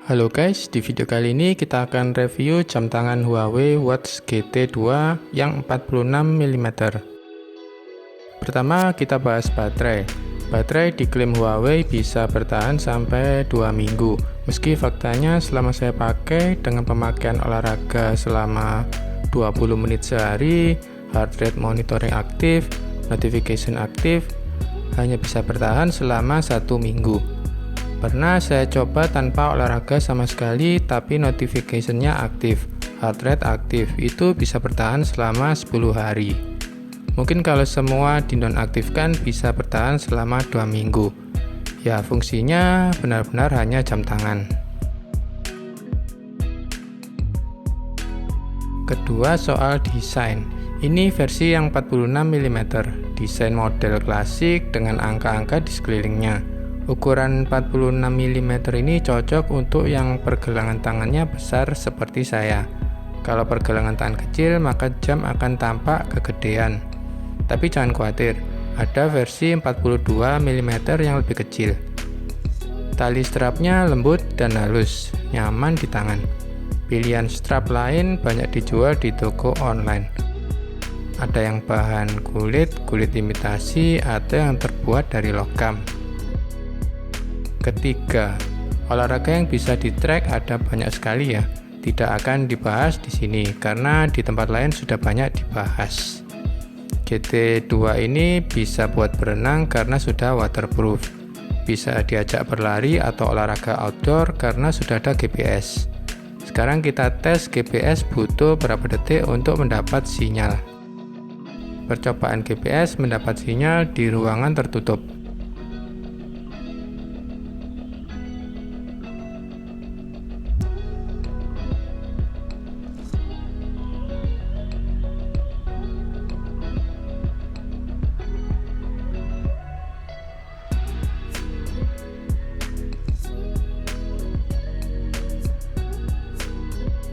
Halo guys, di video kali ini kita akan review jam tangan Huawei Watch GT2 yang 46 mm. Pertama kita bahas baterai. Baterai diklaim Huawei bisa bertahan sampai 2 minggu. Meski faktanya selama saya pakai dengan pemakaian olahraga selama 20 menit sehari, heart rate monitoring aktif, notification aktif, hanya bisa bertahan selama 1 minggu. Pernah saya coba tanpa olahraga sama sekali, tapi notification-nya aktif, heart rate aktif, itu bisa bertahan selama 10 hari. Mungkin kalau semua dinonaktifkan bisa bertahan selama 2 minggu. Ya, fungsinya benar-benar hanya jam tangan. Kedua, soal desain. Ini versi yang 46 mm, desain model klasik dengan angka-angka di sekelilingnya. Ukuran 46 mm ini cocok untuk yang pergelangan tangannya besar seperti saya. Kalau pergelangan tangan kecil, maka jam akan tampak kegedean. Tapi jangan khawatir, ada versi 42 mm yang lebih kecil. Tali strapnya lembut dan halus, nyaman di tangan. Pilihan strap lain banyak dijual di toko online. Ada yang bahan kulit imitasi, atau yang terbuat dari logam. Ketiga, olahraga yang bisa di-track ada banyak sekali ya. Tidak akan dibahas di sini karena di tempat lain sudah banyak dibahas. GT2 ini bisa buat berenang karena sudah waterproof. Bisa diajak berlari atau olahraga outdoor karena sudah ada GPS. Sekarang kita tes GPS butuh berapa detik untuk mendapat sinyal. Percobaan GPS mendapat sinyal di ruangan tertutup.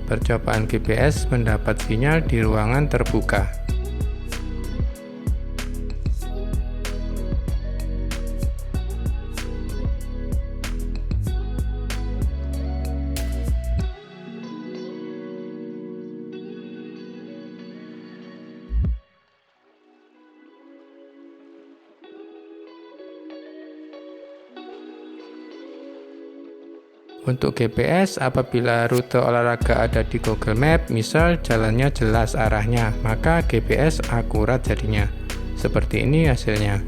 Percobaan GPS mendapat sinyal di ruangan terbuka. Untuk GPS, apabila rute olahraga ada di Google Map, misal jalannya jelas arahnya, maka GPS akurat jadinya. Seperti ini hasilnya.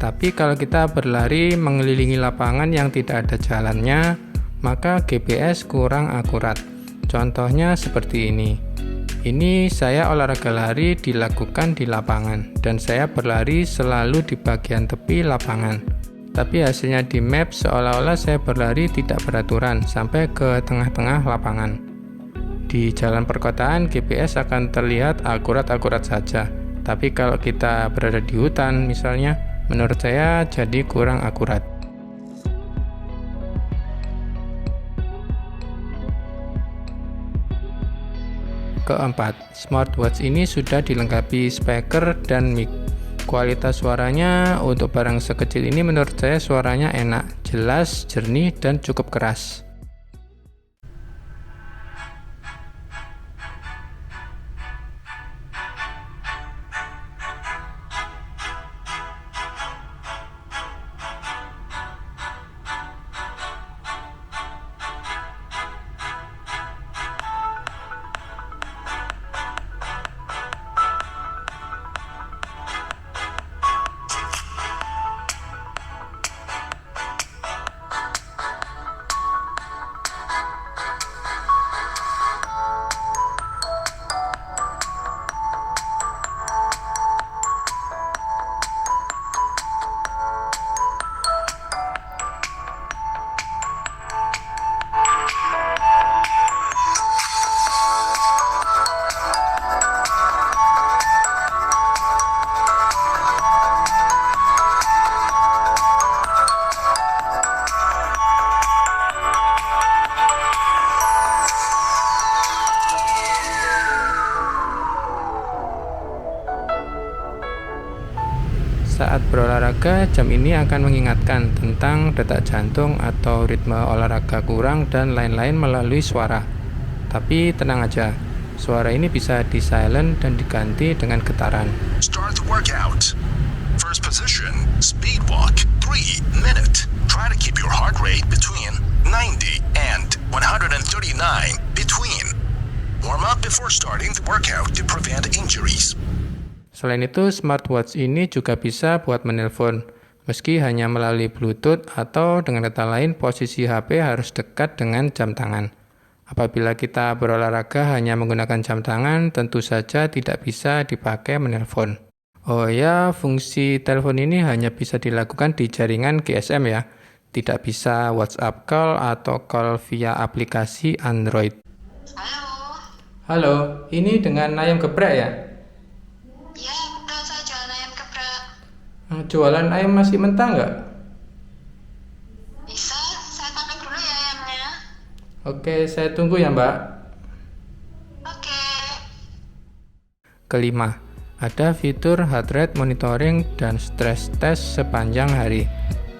Tapi kalau kita berlari mengelilingi lapangan yang tidak ada jalannya, maka GPS kurang akurat. Contohnya seperti ini. Ini saya olahraga lari dilakukan di lapangan, dan saya berlari selalu di bagian tepi lapangan. Tapi hasilnya di map seolah-olah saya berlari tidak beraturan sampai ke tengah-tengah lapangan. Di jalan perkotaan GPS akan terlihat akurat-akurat saja. Tapi kalau kita berada di hutan misalnya, menurut saya jadi kurang akurat. Keempat, smartwatch ini sudah dilengkapi speaker dan mic. Kualitas suaranya untuk barang sekecil ini menurut saya suaranya enak, jelas, jernih, dan cukup keras. Saat berolahraga, jam ini akan mengingatkan tentang detak jantung atau ritme olahraga kurang dan lain-lain melalui suara. Tapi tenang aja, suara ini bisa di-silent dan diganti dengan getaran. Start the workout. First position, speed walk, 3 minutes. Try to keep your heart rate between 90 and 139 between. Warm up before starting the workout to prevent injuries. Selain itu, smartwatch ini juga bisa buat menelpon. Meski hanya melalui Bluetooth atau dengan kata lain, posisi HP harus dekat dengan jam tangan. Apabila kita berolahraga hanya menggunakan jam tangan, tentu saja tidak bisa dipakai menelpon. Oh ya, fungsi telepon ini hanya bisa dilakukan di jaringan GSM ya. Tidak bisa WhatsApp call atau call via aplikasi Android. Halo, ini dengan ayam geprek ya? Ya, betul, saya jualan ayam geprek. Jualan ayam masih mentah nggak? Bisa, saya tangkap dulu ya ayamnya. Oke, saya tunggu ya Mbak. Oke. Kelima, ada fitur heart rate monitoring dan stress test sepanjang hari.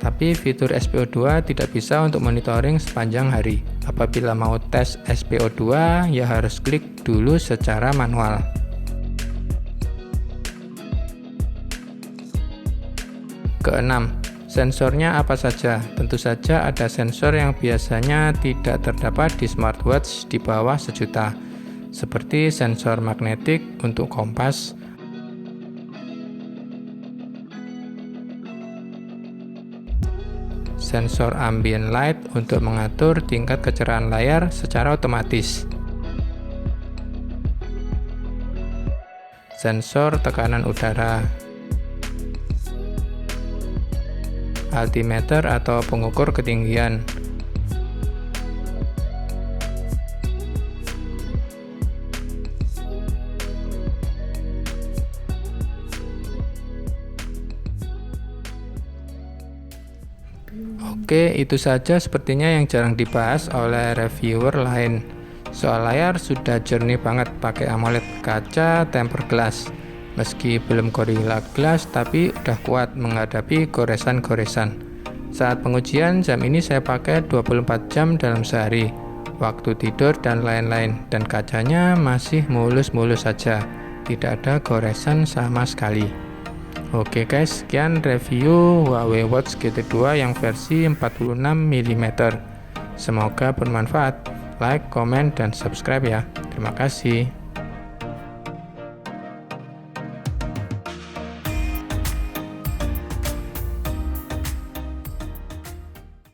Tapi fitur SpO2 tidak bisa untuk monitoring sepanjang hari. Apabila mau tes SpO2, ya harus klik dulu secara manual. Keenam, sensornya apa saja? Tentu saja ada sensor yang biasanya tidak terdapat di smartwatch di bawah 1 juta, seperti sensor magnetik untuk kompas, sensor ambient light untuk mengatur tingkat kecerahan layar secara otomatis, sensor tekanan udara, altimeter atau pengukur ketinggian, Oke, itu saja sepertinya yang jarang dibahas oleh reviewer lain. Soal layar sudah jernih banget pakai AMOLED kaca tempered glass. Meski belum Gorilla Glass, tapi udah kuat menghadapi goresan-goresan. Saat pengujian, jam ini saya pakai 24 jam dalam sehari, waktu tidur dan lain-lain, dan kacanya masih mulus-mulus saja, tidak ada goresan sama sekali. Oke guys, sekian review Huawei Watch GT2 yang versi 46 mm. Semoga bermanfaat. Like, komen, dan subscribe ya. Terima kasih.